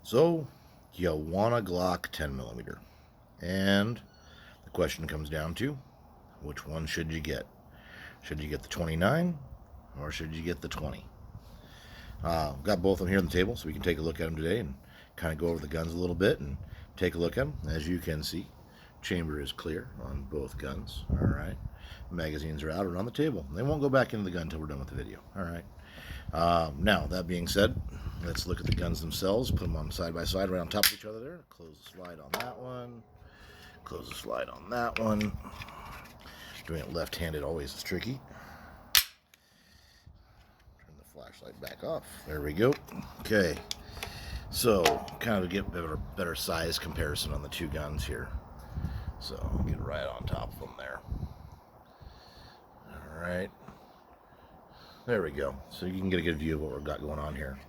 So, you want a Glock 10 millimeter, and the question comes down to which one should you get? Should you get the 29 or should you get the 20? Got both of them here on the table so we can take a look at them today and kind of go over the guns a little bit and take a look at them. As you can see, chamber is clear on both guns. All right, magazines are out and on the table. They won't go back into the gun until we're done with the video. All right. Now, that being said, let's look at the guns themselves. Put them on side by side right on top of each other there. Close the slide on that one. Close the slide on that one. Doing it left-handed always is tricky. Turn the flashlight back off. There we go. Okay. So, kind of get better size comparison on the two guns here. So, get right on top of them there. All right. There we go. So you can get a good view of what we've got going on here.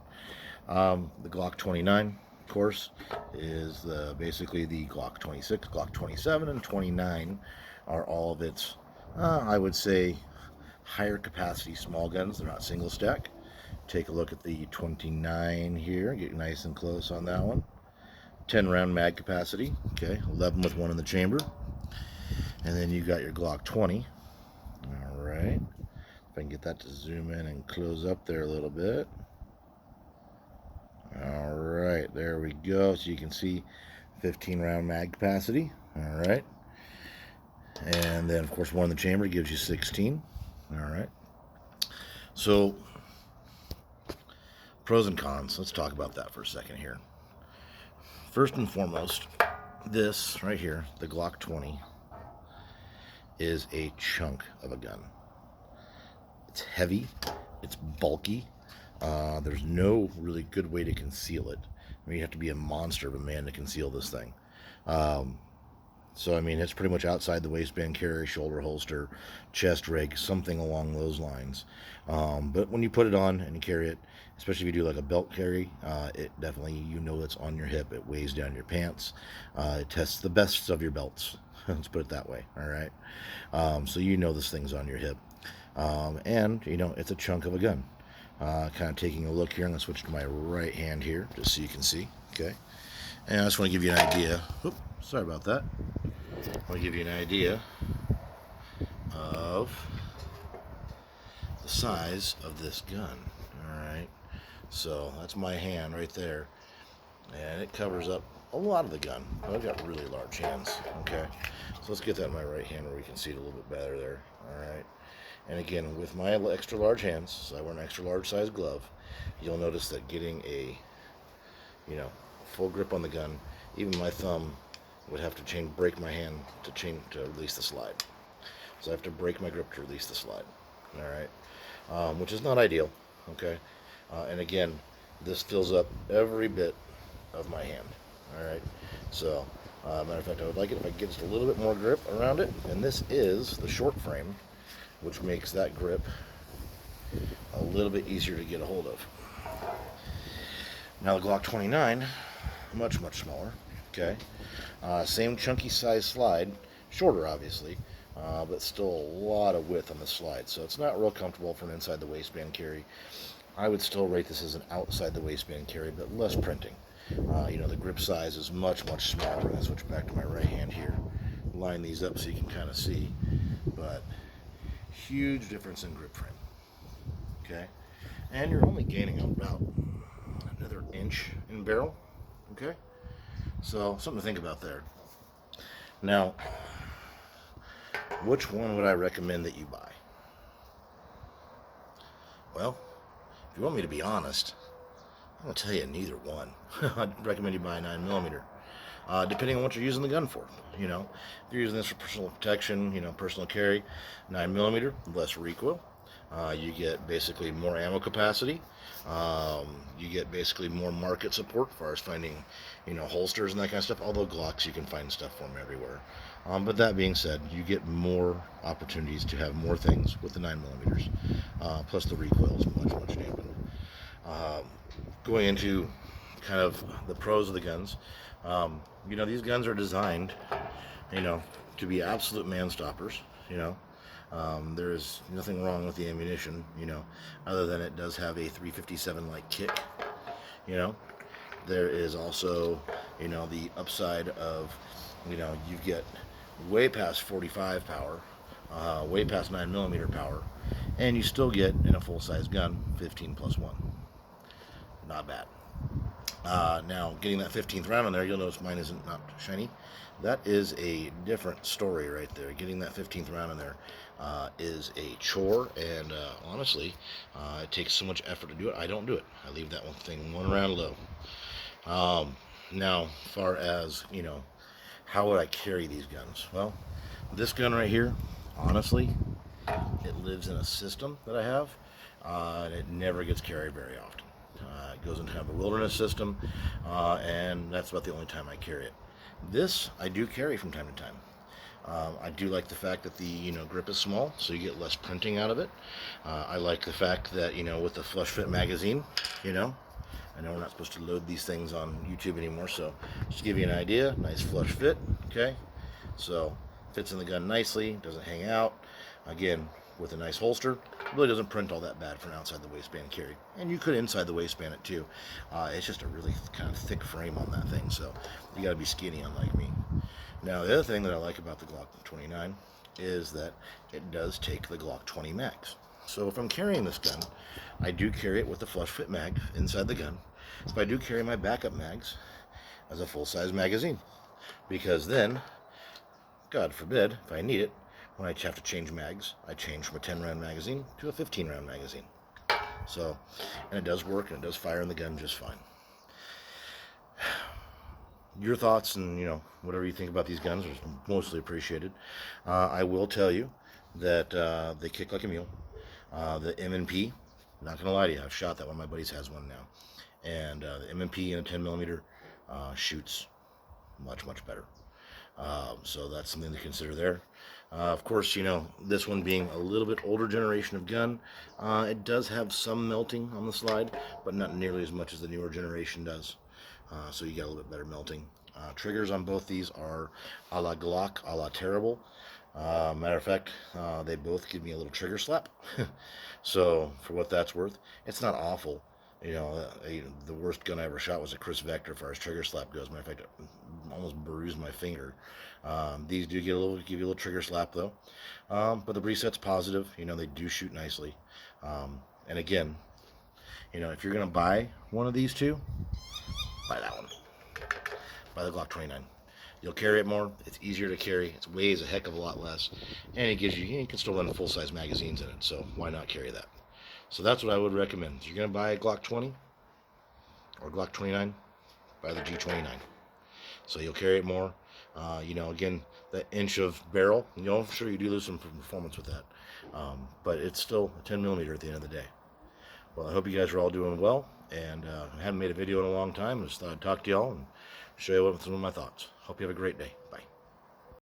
The Glock 29, of course, is basically the Glock 26, Glock 27, and 29 are all of its, I would say, higher capacity small guns. They're not single stack. Take a look at the 29 here. Get nice and close on that one. 10 round mag capacity. Okay, 11 with one in the chamber. And then you got your Glock 20. All right. If I can get that to zoom in and close up there a little bit. All right, there we go. So you can see 15 round mag capacity. All right. And then, of course, one in the chamber gives you 16. All right. So, pros and cons. Let's talk about that for a second here. First and foremost, this right here, the Glock 20, is a chunk of a gun. It's heavy, it's bulky, there's no really good way to conceal it. I mean, you have to be a monster of a man to conceal this thing. So, I mean, it's pretty much outside the waistband carry, shoulder holster, chest rig, something along those lines. But when you put it on and you carry it, especially if you do like a belt carry, it definitely, you know it's on your hip. It weighs down your pants. It tests the best of your belts. Let's put it that way, all right? So you know this thing's on your hip. And, you know, it's a chunk of a gun. Kind of taking a look here. I'm going to switch to my right hand here just so you can see. Okay. And I just want to give you an idea. Oops, sorry about that. I want to give you an idea of the size of this gun. Alright. So that's my hand right there. And it covers up a lot of the gun. I've got really large hands. Okay. So let's get that in my right hand where we can see it a little bit better there. Alright. And again, with my extra large hands, so I wear an extra large size glove, you'll notice that getting a, you know, full grip on the gun, even my thumb would have to break my hand to release the slide. So I have to break my grip to release the slide. All right, which is not ideal. Okay, and again, this fills up every bit of my hand. All right, so matter of fact, I would like it if I get just a little bit more grip around it. And this is the short frame, which makes that grip a little bit easier to get a hold of. Now the Glock 29, much smaller. Okay, same chunky size slide, shorter obviously, but still a lot of width on the slide, so it's not real comfortable for an inside the waistband carry. I would still rate this as an outside the waistband carry, but less printing. You know, the grip size is much smaller. I'm going to switch back to my right hand here, line these up so you can kind of see, but huge difference in grip frame. Okay, and you're only gaining about another inch in barrel. Okay, so something to think about there. Now, which one would I recommend that you buy? Well, if you want me to be honest, I'm going to tell you neither one. I'd recommend you buy a 9mm. Depending on what you're using the gun for. You know, if you're using this for personal protection, you know, personal carry, 9mm, less recoil. You get basically more ammo capacity. You get basically more market support as far as finding, you know, holsters and that kind of stuff. Although Glocks, you can find stuff for them everywhere. But that being said, you get more opportunities to have more things with the 9mm. Plus the recoil is much dampened. Going into kind of the pros of the guns, you know, these guns are designed, you know, to be absolute man stoppers. You know, there is nothing wrong with the ammunition, you know, other than it does have a 357 like kick, you know, There is also, the upside of, you get way past 45 power, way past 9mm power, and you still get, in a full-size gun, 15 plus 1. Not bad. Now, getting that 15th round in there, you'll notice mine isn't not shiny. That is a different story right there. Getting that 15th round in there is a chore, and honestly, it takes so much effort to do it. I don't do it. I leave that one round low. Now, far as, how would I carry these guns? Well, this gun right here, honestly, it lives in a system that I have, and it never gets carried very often. It goes into kind of a wilderness system, and that's about the only time I carry it. This I do carry from time to time. I do like the fact that the grip is small, so you get less printing out of it. I like the fact that with the flush fit magazine, I know we're not supposed to load these things on YouTube anymore, so just to give you an idea, nice flush fit. Okay, so fits in the gun nicely, doesn't hang out. Again, with a nice holster, it really doesn't print all that bad for an outside the waistband carry. And you could inside the waistband it too. It's just a really kind of thick frame on that thing, so you got to be skinny, unlike me. Now, the other thing that I like about the Glock 29 is that it does take the Glock 20 mags. So if I'm carrying this gun, I do carry it with the flush fit mag inside the gun, but I do carry my backup mags as a full-size magazine, because then, God forbid, if I need it, when I have to change mags, I change from a 10-round magazine to a 15-round magazine. So, and it does work, and it does fire in the gun just fine. Your thoughts and, whatever you think about these guns is mostly appreciated. I will tell you that they kick like a mule. The M&P, not going to lie to you, I've shot that one. My buddies has one now. And the M&P in a 10mm shoots much, much better. So that's something to consider there. Of course, this one being a little bit older generation of gun, it does have some melting on the slide, but not nearly as much as the newer generation does. So you get a little bit better melting. Triggers on both these are a la Glock, a la terrible. Matter of fact, they both give me a little trigger slap. So for what that's worth, it's not awful. The worst gun I ever shot was a Chris Vector as far as trigger slap goes. Matter of fact, it almost bruised my finger. These do give you a little trigger slap though. But the preset's positive. They do shoot nicely. And again, if you're gonna buy one of these two, buy that one. Buy the Glock 29. You'll carry it more. It's easier to carry. It weighs a heck of a lot less, and it gives you can still run full-size magazines in it. So why not carry that? So that's what I would recommend. If you're going to buy a Glock 20 or Glock 29, buy the G29. So you'll carry it more. Again, that inch of barrel, I'm sure you do lose some performance with that. But it's still a 10mm at the end of the day. Well, I hope you guys are all doing well. And I haven't made a video in a long time. I just thought I'd talk to y'all and show you some of my thoughts. Hope you have a great day. Bye.